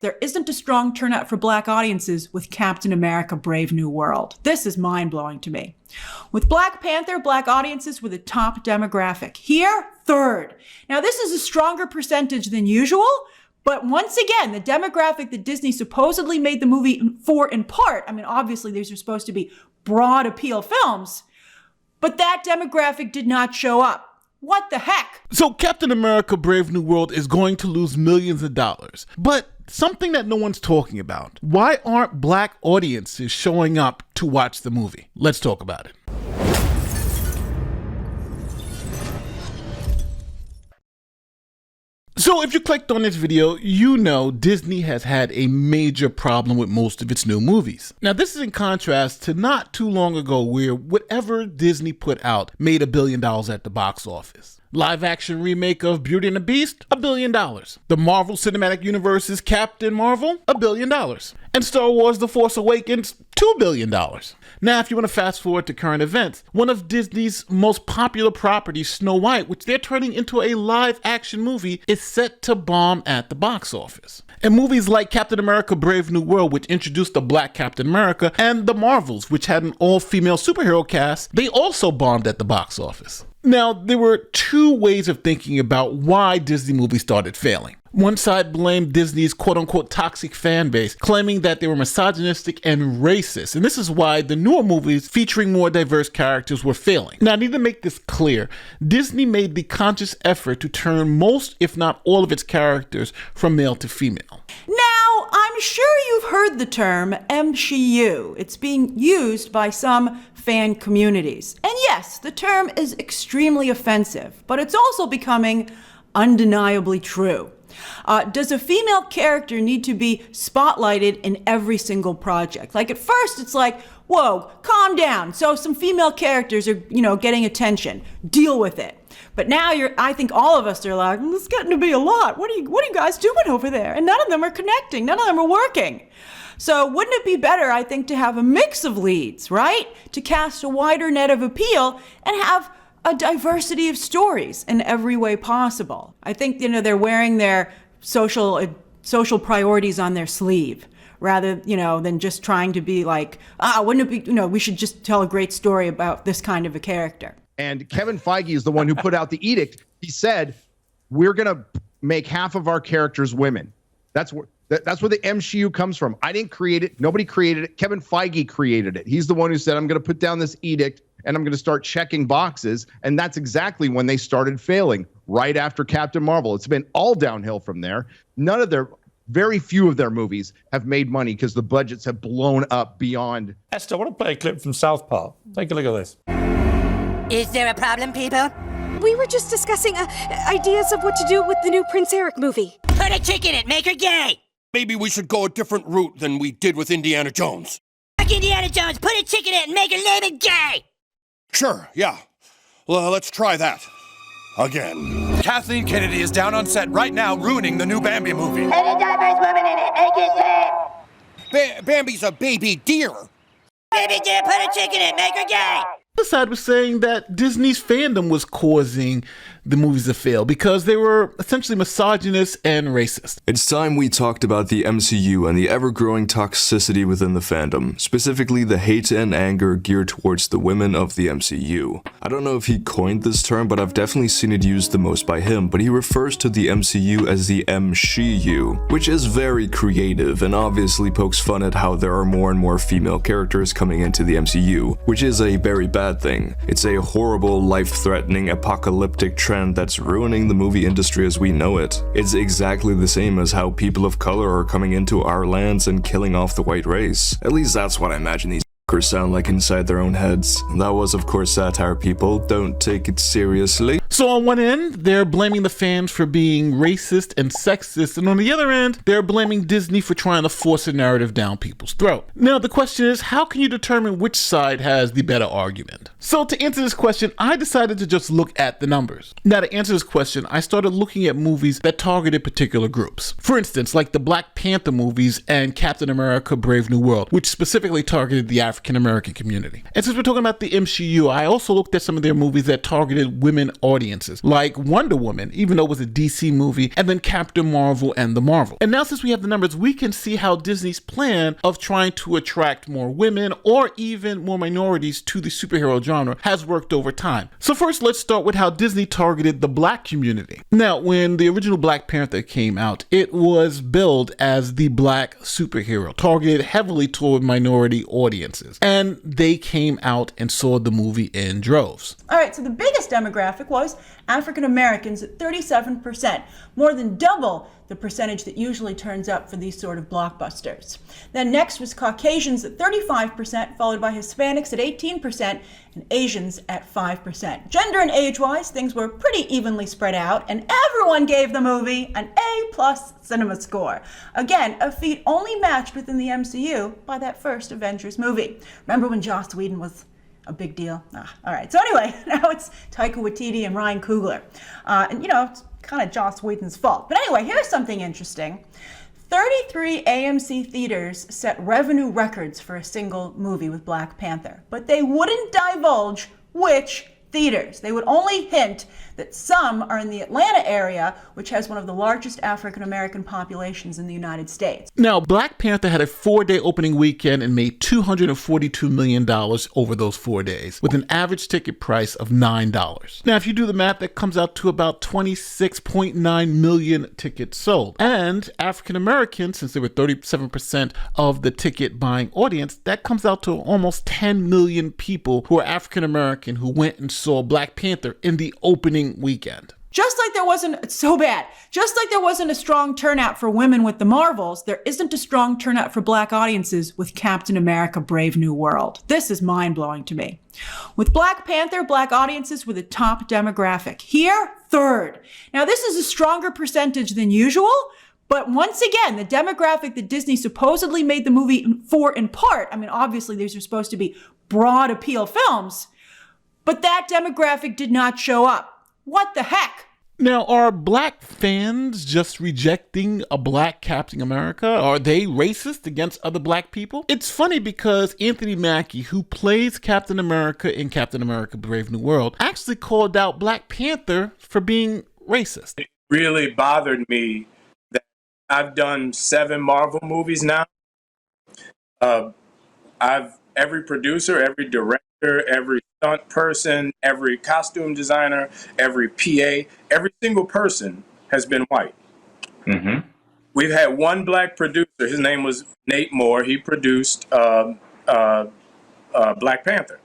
There isn't a strong turnout for Black audiences with Captain America: Brave New World. This is mind-blowing to me. With Black Panther, Black audiences were the top demographic. Here, third. Now, this is a stronger percentage than usual, but once again, the demographic that Disney supposedly made the movie for in part, I mean, obviously these are supposed to be broad appeal films, but that demographic did not show up. What the heck? So Captain America: Brave New World is going to lose millions of dollars, but something that no one's talking about. Why aren't Black audiences showing up to watch the movie? Let's talk about it. So if you clicked on this video, you know Disney has had a major problem with most of its new movies. Now this is in contrast to not too long ago where whatever Disney put out made $1 billion at the box office. Live action remake of Beauty and the Beast, $1 billion. The Marvel Cinematic Universe's Captain Marvel, $1 billion. And Star Wars: The Force Awakens, $2 billion. Now, if you want to fast forward to current events, one of Disney's most popular properties, Snow White, which they're turning into a live action movie, is set to bomb at the box office. And movies like Captain America: Brave New World, which introduced the Black Captain America, and The Marvels, which had an all-female superhero cast, they also bombed at the box office. Now, there were two ways of thinking about why Disney movies started failing. One side blamed Disney's quote-unquote toxic fan base, claiming that they were misogynistic and racist, and this is why the newer movies featuring more diverse characters were failing. Now, I need to make this clear. Disney made the conscious effort to turn most, if not all, of its characters from male to female. Now, I'm sure you've heard the term MCU. It's being used by some fan communities. And yes, the term is extremely offensive, but it's also becoming undeniably true. Does a female character need to be spotlighted in every single project? Like at first it's like, whoa, calm down. So some female characters are, getting attention. Deal with it. But now I think all of us are like, it's getting to be a lot. What are you guys doing over there? And none of them are connecting. None of them are working. So wouldn't it be better, I think, to have a mix of leads, right? To cast a wider net of appeal and have a diversity of stories in every way possible. I think, they're wearing their social priorities on their sleeve rather, than just trying to be like, wouldn't it be, we should just tell a great story about this kind of a character. And Kevin Feige is the one who put out the edict. He said, we're going to make half of our characters women. That's where the MCU comes from. I didn't create it. Nobody created it. Kevin Feige created it. He's the one who said, I'm going to put down this edict and I'm going to start checking boxes. And that's exactly when they started failing, right after Captain Marvel. It's been all downhill from there. Very few of their movies have made money because the budgets have blown up beyond. Esther, I want to play a clip from South Park. Take a look at this. Is there a problem, people? We were just discussing ideas of what to do with the new Prince Eric movie. Put a chick in it, make her gay! Maybe we should go a different route than we did with Indiana Jones. Fuck Indiana Jones, put a chick in it and make her name it gay! Sure, yeah. Well, let's try that. Again. Kathleen Kennedy is down on set right now ruining the new Bambi movie. Put a diverse woman in it, make it gay! Bambi's a baby deer. Baby dear, put a chick in it, make her gay! The side was saying that Disney's fandom was causing the movies to fail because they were essentially misogynist and racist. It's time we talked about the MCU and the ever-growing toxicity within the fandom, specifically the hate and anger geared towards the women of the MCU. I don't know if he coined this term, but I've definitely seen it used the most by him, but he refers to the MCU as the MSHU, which is very creative and obviously pokes fun at how there are more and more female characters coming into the MCU, which is a very bad thing. It's a horrible, life-threatening, apocalyptic trend that's ruining the movie industry as we know it. It's exactly the same as how people of color are coming into our lands and killing off the white race. At least that's what I imagine these sound like inside their own heads. That was of course satire, people. Don't take it seriously. So on one end, they're blaming the fans for being racist and sexist, and on the other end, they're blaming Disney for trying to force a narrative down people's throat. Now the question is, how can you determine which side has the better argument? So to answer this question, I decided to just look at the numbers. Now to answer this question, I started looking at movies that targeted particular groups. For instance, like the Black Panther movies and Captain America: Brave New World, which specifically targeted the African-American community. And since we're talking about the MCU, I also looked at some of their movies that targeted women audiences. audiences, like Wonder Woman, even though it was a DC movie, and then Captain Marvel and the Marvel. And now since we have the numbers, we can see how Disney's plan of trying to attract more women or even more minorities to the superhero genre has worked over time. So first, let's start with how Disney targeted the black community. Now, when the original Black Panther came out, it was billed as the black superhero, targeted heavily toward minority audiences. And they came out and saw the movie in droves. All right, so the biggest demographic was African Americans at 37%, more than double the percentage that usually turns up for these sort of blockbusters. Then next was Caucasians at 35%, followed by Hispanics at 18%, and Asians at 5%. Gender and age-wise, things were pretty evenly spread out, and everyone gave the movie an A+ cinema score. Again, a feat only matched within the MCU by that first Avengers movie. Remember when Joss Whedon was a big deal? All right, so anyway, now it's Taika Waititi and Ryan Coogler. And it's kind of Joss Whedon's fault. But anyway, here's something interesting. 33 AMC theaters set revenue records for a single movie with Black Panther, but they wouldn't divulge which theaters. They would only hint that some are in the Atlanta area, which has one of the largest African American populations in the United States. Now, Black Panther had a 4-day opening weekend and made $242 million over those 4 days, with an average ticket price of $9. Now, if you do the math, that comes out to about 26.9 million tickets sold. And African Americans, since they were 37% of the ticket buying audience, that comes out to almost 10 million people who are African American who went and saw Black Panther in the opening weekend. Just like there wasn't a strong turnout for women with the Marvels, there isn't a strong turnout for black audiences with Captain America: Brave New World. This is mind-blowing to me. With Black Panther, black audiences were the top demographic. Here, third. Now, this is a stronger percentage than usual, but once again, the demographic that Disney supposedly made the movie for in part, obviously these are supposed to be broad appeal films, but that demographic did not show up. What the heck? Now, are black fans just rejecting a black Captain America? Are they racist against other black people? It's funny because Anthony Mackie, who plays Captain America in Captain America: Brave New World, actually called out Black Panther for being racist. It really bothered me that I've done 7 Marvel movies now. Every producer, every director, every stunt person, every costume designer, every PA, every single person has been white. Mm-hmm. We've had one black producer. His name was Nate Moore. He produced Black Panther.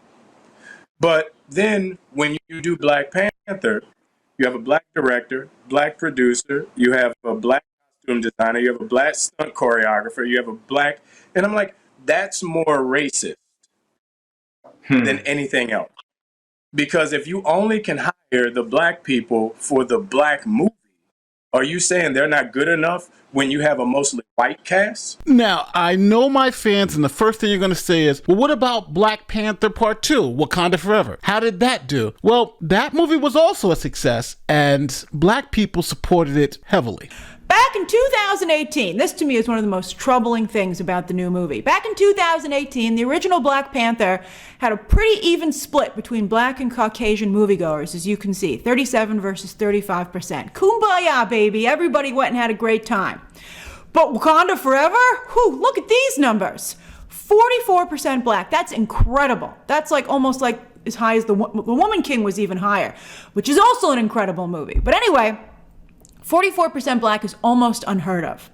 But then when you do Black Panther, you have a black director, black producer, you have a black costume designer, you have a black stunt choreographer, you have a black, and I'm like, that's more racist than anything else. Because if you only can hire the black people for the black movie, are you saying they're not good enough when you have a mostly white cast? Now, I know my fans, and the first thing you're going to say is, well, what about Black Panther Part 2, Wakanda Forever? How did that do? Well, that movie was also a success, and black people supported it heavily. Back in 2018, this to me is one of the most troubling things about the new movie. Back in 2018, the original Black Panther had a pretty even split between black and Caucasian moviegoers, as you can see, 37 versus 35%. Kumbaya, baby. Everybody went and had a great time. But Wakanda Forever? Whew, look at these numbers. 44% black. That's incredible. That's almost as high as the Woman King was even higher, which is also an incredible movie. But anyway, 44% black is almost unheard of.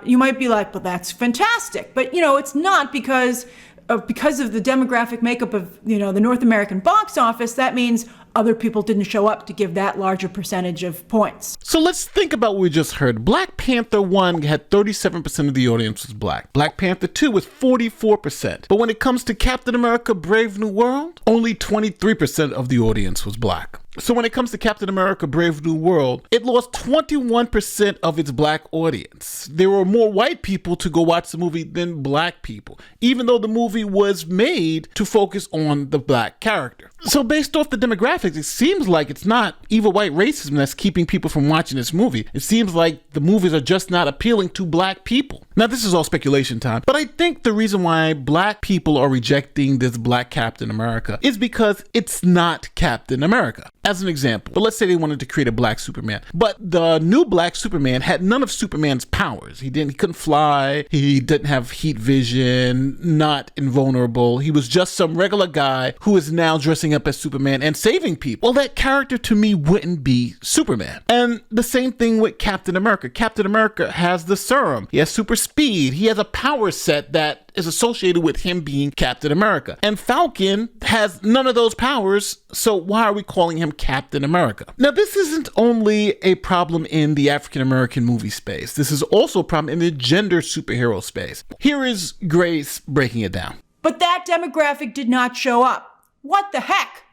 You might be like, well, that's fantastic. But, it's not because of the demographic makeup of, the North American box office. That means other people didn't show up to give that larger percentage of points. So let's think about what we just heard. Black Panther 1 had 37% of the audience was black. Black Panther 2 was 44%. But when it comes to Captain America: Brave New World, only 23% of the audience was black. So when it comes to Captain America: Brave New World, it lost 21% of its black audience. There were more white people to go watch the movie than black people, even though the movie was made to focus on the black character. So based off the demographics, it seems like it's not evil white racism that's keeping people from watching this movie. It seems like the movies are just not appealing to black people. Now, this is all speculation time, but I think the reason why black people are rejecting this black Captain America is because it's not Captain America. As an example, but let's say they wanted to create a black Superman, but the new black Superman had none of Superman's powers. He couldn't fly, he didn't have heat vision, not invulnerable. He was just some regular guy who is now dressing up as Superman and saving people. Well, that character to me wouldn't be Superman. And the same thing with Captain America. Captain America has the serum, he has super speed, he has a power set that is associated with him being Captain America. And Falcon has none of those powers, so why are we calling him Captain America? Now, this isn't only a problem in the African American movie space. This is also a problem in the gender superhero space. Here is Grace breaking it down. But that demographic did not show up. What the heck?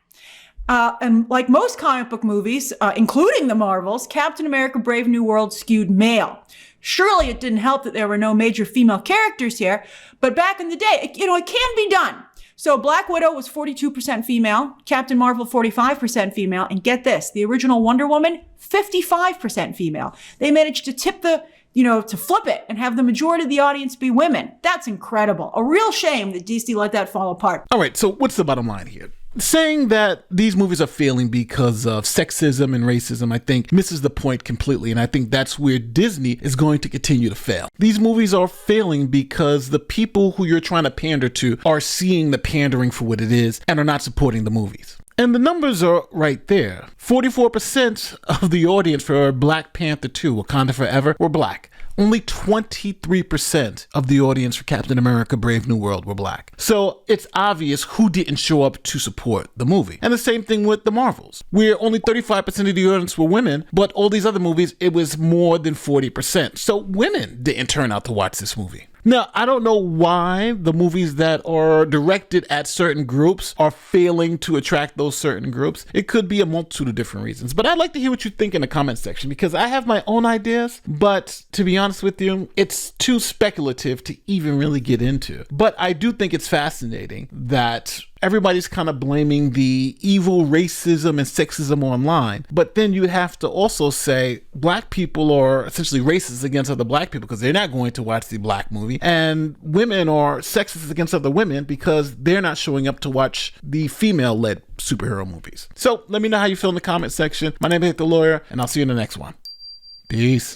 And like most comic book movies, including the Marvels, Captain America Brave New World skewed male. Surely it didn't help that there were no major female characters here, but back in the day, it can be done. So Black Widow was 42% female, Captain Marvel 45% female, and get this, the original Wonder Woman, 55% female. They managed to tip to flip it and have the majority of the audience be women. That's incredible. A real shame that DC let that fall apart. All right, so what's the bottom line here? Saying that these movies are failing because of sexism and racism, I think, misses the point completely, and I think that's where Disney is going to continue to fail. These movies are failing because the people who you're trying to pander to are seeing the pandering for what it is and are not supporting the movies. And the numbers are right there. 44% of the audience for Black Panther 2, Wakanda Forever, were black. Only 23% of the audience for Captain America Brave New World were black. So it's obvious who didn't show up to support the movie. And the same thing with the Marvels, where only 35% of the audience were women, but all these other movies, it was more than 40%. So women didn't turn out to watch this movie. Now, I don't know why the movies that are directed at certain groups are failing to attract those certain groups. It could be a multitude of different reasons, but I'd like to hear what you think in the comment section because I have my own ideas, but to be honest with you, it's too speculative to even really get into. But I do think it's fascinating that everybody's kind of blaming the evil racism and sexism online. But then you have to also say black people are essentially racist against other black people because they're not going to watch the black movie. And women are sexist against other women because they're not showing up to watch the female-led superhero movies. So let me know how you feel in the comment section. My name is The Lawyer, and I'll see you in the next one. Peace.